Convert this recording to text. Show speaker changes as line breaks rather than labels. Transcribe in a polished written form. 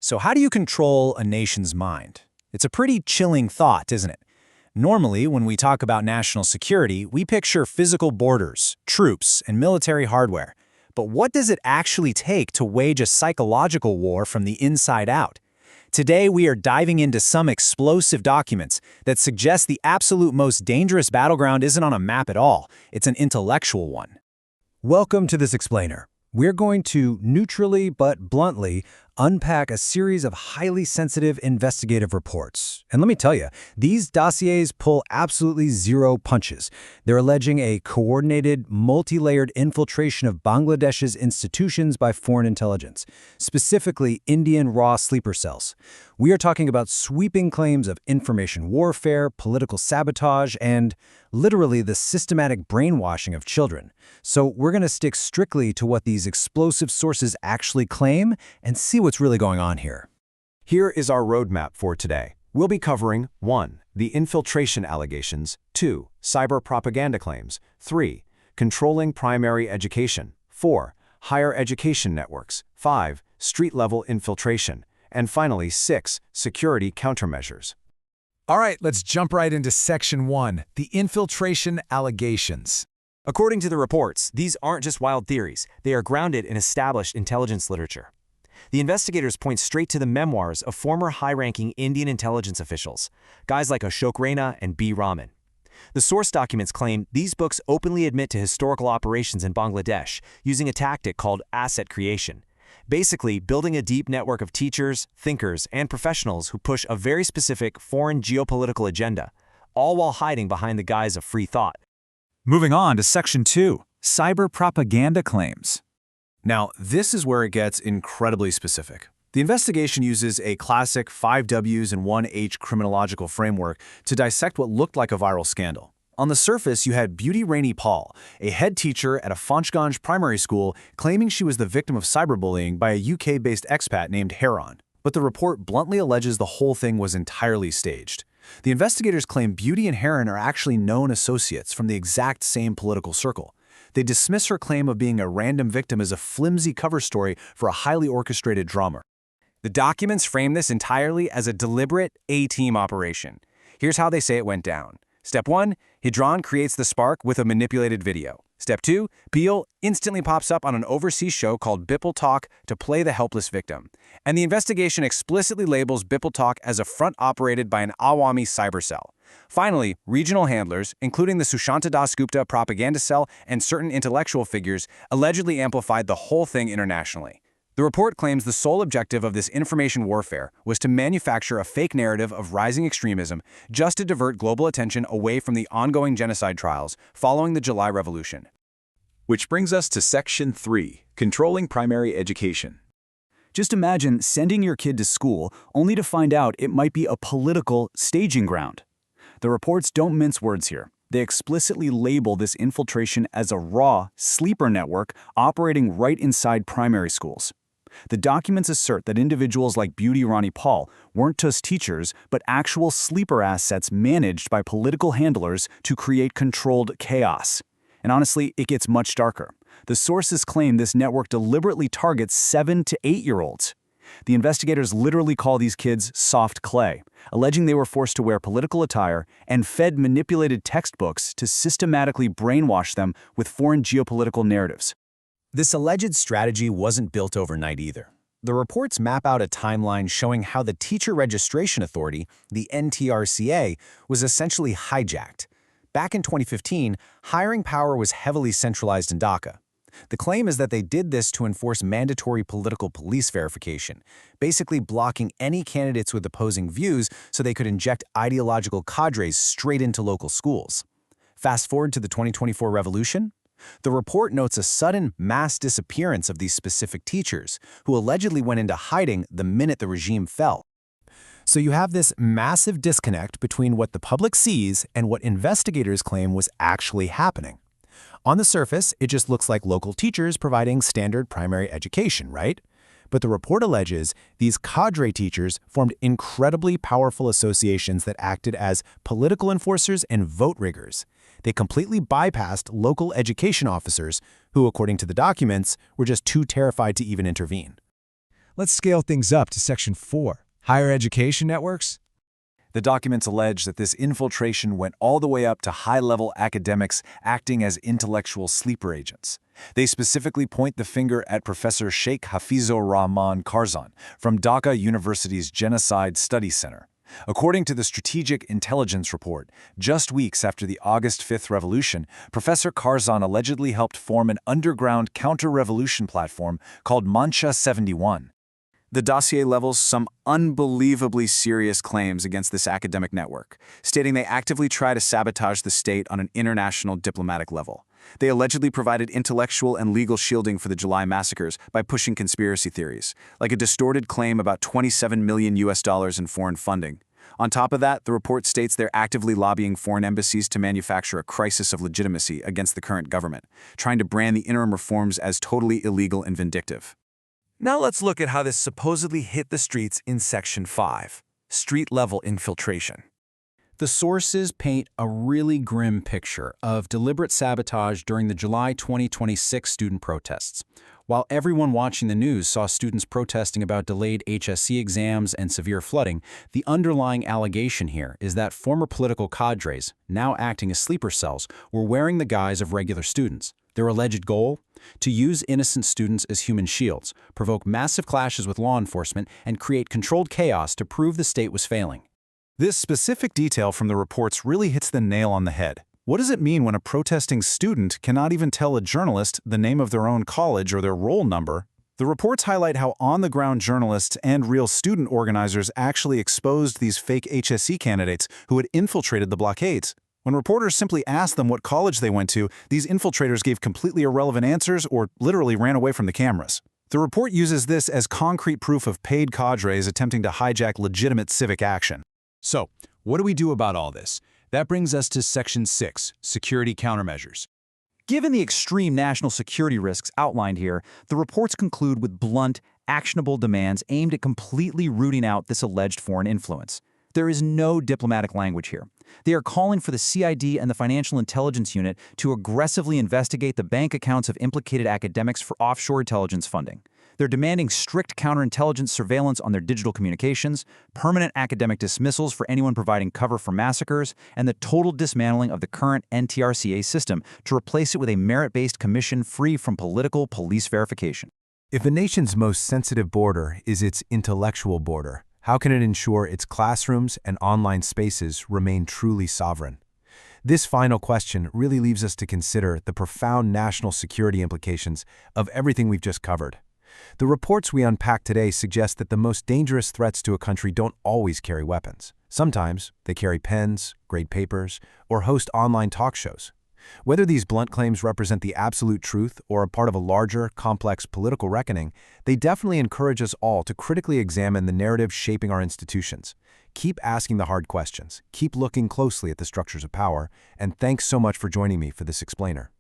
So how do you control a nation's mind? It's a pretty chilling thought, isn't it? Normally, when we talk about national security, we picture physical borders, troops, and military hardware. But what does it actually take to wage a psychological war from the inside out? Today, we are diving into some explosive documents that suggest the absolute most dangerous battleground isn't on a map at all, it's an intellectual one.
Welcome to this explainer. We're going to neutrally but bluntly unpack a series of highly sensitive investigative reports. And let me tell you, these dossiers pull absolutely zero punches. They're alleging a coordinated, multi-layered infiltration of Bangladesh's institutions by foreign intelligence, specifically Indian raw sleeper cells. We are talking about sweeping claims of information warfare, political sabotage, and literally the systematic brainwashing of children. So we're going to stick strictly to what these explosive sources actually claim and see what's really going on here.
Here is our roadmap for today. We'll be covering 1. The infiltration allegations, 2. Cyber propaganda claims, 3. Controlling primary education, 4. Higher education networks, 5. Street-level infiltration, and finally 6. Security countermeasures.
All right, let's jump right into Section 1, the infiltration allegations.
According to the reports, these aren't just wild theories. They are grounded in established intelligence literature. The investigators point straight to the memoirs of former high-ranking Indian intelligence officials, guys like Ashok Raina and B. Raman. The source documents claim these books openly admit to historical operations in Bangladesh using a tactic called asset creation, basically building a deep network of teachers, thinkers, and professionals who push a very specific foreign geopolitical agenda, all while hiding behind the guise of free thought.
Moving on to Section 2, cyber propaganda claims. Now, this is where it gets incredibly specific. The investigation uses a classic 5 Ws and 1 H criminological framework to dissect what looked like a viral scandal. On the surface, you had Beauty Rainey Paul, a head teacher at a Fonchganj primary school, claiming she was the victim of cyberbullying by a UK-based expat named Heron. But the report bluntly alleges the whole thing was entirely staged. The investigators claim Beauty and Heron are actually known associates from the exact same political circle. They dismiss her claim of being a random victim as a flimsy cover story for a highly orchestrated drama. The documents frame this entirely as a deliberate A-team operation. Here's how they say it went down. Step 1, Hidran creates the spark with a manipulated video. Step 2, Peel instantly pops up on an overseas show called Bipple Talk to play the helpless victim. And the investigation explicitly labels Bipple Talk as a front operated by an Awami cyber cell. Finally, regional handlers, including the Sushanta Das Gupta propaganda cell and certain intellectual figures, allegedly amplified the whole thing internationally. The report claims the sole objective of this information warfare was to manufacture a fake narrative of rising extremism just to divert global attention away from the ongoing genocide trials following the July Revolution.
Which brings us to Section 3, controlling primary education.
Just imagine sending your kid to school only to find out it might be a political staging ground. The reports don't mince words here. They explicitly label this infiltration as a raw, sleeper network operating right inside primary schools. The documents assert that individuals like Beauty Rani Paul weren't just teachers, but actual sleeper assets managed by political handlers to create controlled chaos. And honestly, it gets much darker. The sources claim this network deliberately targets 7 to 8-year-olds. The investigators literally call these kids soft clay, alleging they were forced to wear political attire and fed manipulated textbooks to systematically brainwash them with foreign geopolitical narratives.
This alleged strategy wasn't built overnight either. The reports map out a timeline showing how the Teacher Registration Authority, the NTRCA, was essentially hijacked. Back in 2015, hiring power was heavily centralized in Dhaka. The claim is that they did this to enforce mandatory political police verification, basically blocking any candidates with opposing views so they could inject ideological cadres straight into local schools. Fast forward to the 2024 revolution. The report notes a sudden mass disappearance of these specific teachers, who allegedly went into hiding the minute the regime fell. So you have this massive disconnect between what the public sees and what investigators claim was actually happening. On the surface, it just looks like local teachers providing standard primary education, right? But the report alleges these cadre teachers formed incredibly powerful associations that acted as political enforcers and vote riggers. They completely bypassed local education officers who, according to the documents, were just too terrified to even intervene.
Let's scale things up to Section 4, higher education networks.
The documents allege that this infiltration went all the way up to high-level academics acting as intellectual sleeper agents. They specifically point the finger at Professor Sheikh Hafizur Rahman Karzan from Dhaka University's Genocide Study Center. According to the Strategic Intelligence Report, just weeks after the August 5th revolution, Professor Karzan allegedly helped form an underground counter-revolution platform called Mancha 71. The dossier levels some unbelievably serious claims against this academic network, stating they actively try to sabotage the state on an international diplomatic level. They allegedly provided intellectual and legal shielding for the July massacres by pushing conspiracy theories, like a distorted claim about $27 million in foreign funding. On top of that, the report states they're actively lobbying foreign embassies to manufacture a crisis of legitimacy against the current government, trying to brand the interim reforms as totally illegal and vindictive. Now let's look at how this supposedly hit the streets in Section 5, street-level infiltration.
The sources paint a really grim picture of deliberate sabotage during the July 2026 student protests. While everyone watching the news saw students protesting about delayed HSC exams and severe flooding, the underlying allegation here is that former political cadres, now acting as sleeper cells, were wearing the guise of regular students. Their alleged goal? To use innocent students as human shields, provoke massive clashes with law enforcement, and create controlled chaos to prove the state was failing.
This specific detail from the reports really hits the nail on the head. What does it mean when a protesting student cannot even tell a journalist the name of their own college or their roll number? The reports highlight how on-the-ground journalists and real student organizers actually exposed these fake HSC candidates who had infiltrated the blockades. When reporters simply asked them what college they went to, these infiltrators gave completely irrelevant answers or literally ran away from the cameras. The report uses this as concrete proof of paid cadres attempting to hijack legitimate civic action.
So, what do we do about all this? That brings us to Section 6, security countermeasures.
Given the extreme national security risks outlined here, the reports conclude with blunt, actionable demands aimed at completely rooting out this alleged foreign influence. There is no diplomatic language here. They are calling for the CID and the Financial Intelligence Unit to aggressively investigate the bank accounts of implicated academics for offshore intelligence funding. They're demanding strict counterintelligence surveillance on their digital communications, permanent academic dismissals for anyone providing cover for massacres, and the total dismantling of the current NTRCA system to replace it with a merit-based commission free from political police verification.
If a nation's most sensitive border is its intellectual border, how can it ensure its classrooms and online spaces remain truly sovereign? This final question really leaves us to consider the profound national security implications of everything we've just covered. The reports we unpack today suggest that the most dangerous threats to a country don't always carry weapons. Sometimes they carry pens, grade papers, or host online talk shows. Whether these blunt claims represent the absolute truth or are part of a larger, complex political reckoning, they definitely encourage us all to critically examine the narrative shaping our institutions. Keep asking the hard questions, keep looking closely at the structures of power, and thanks so much for joining me for this explainer.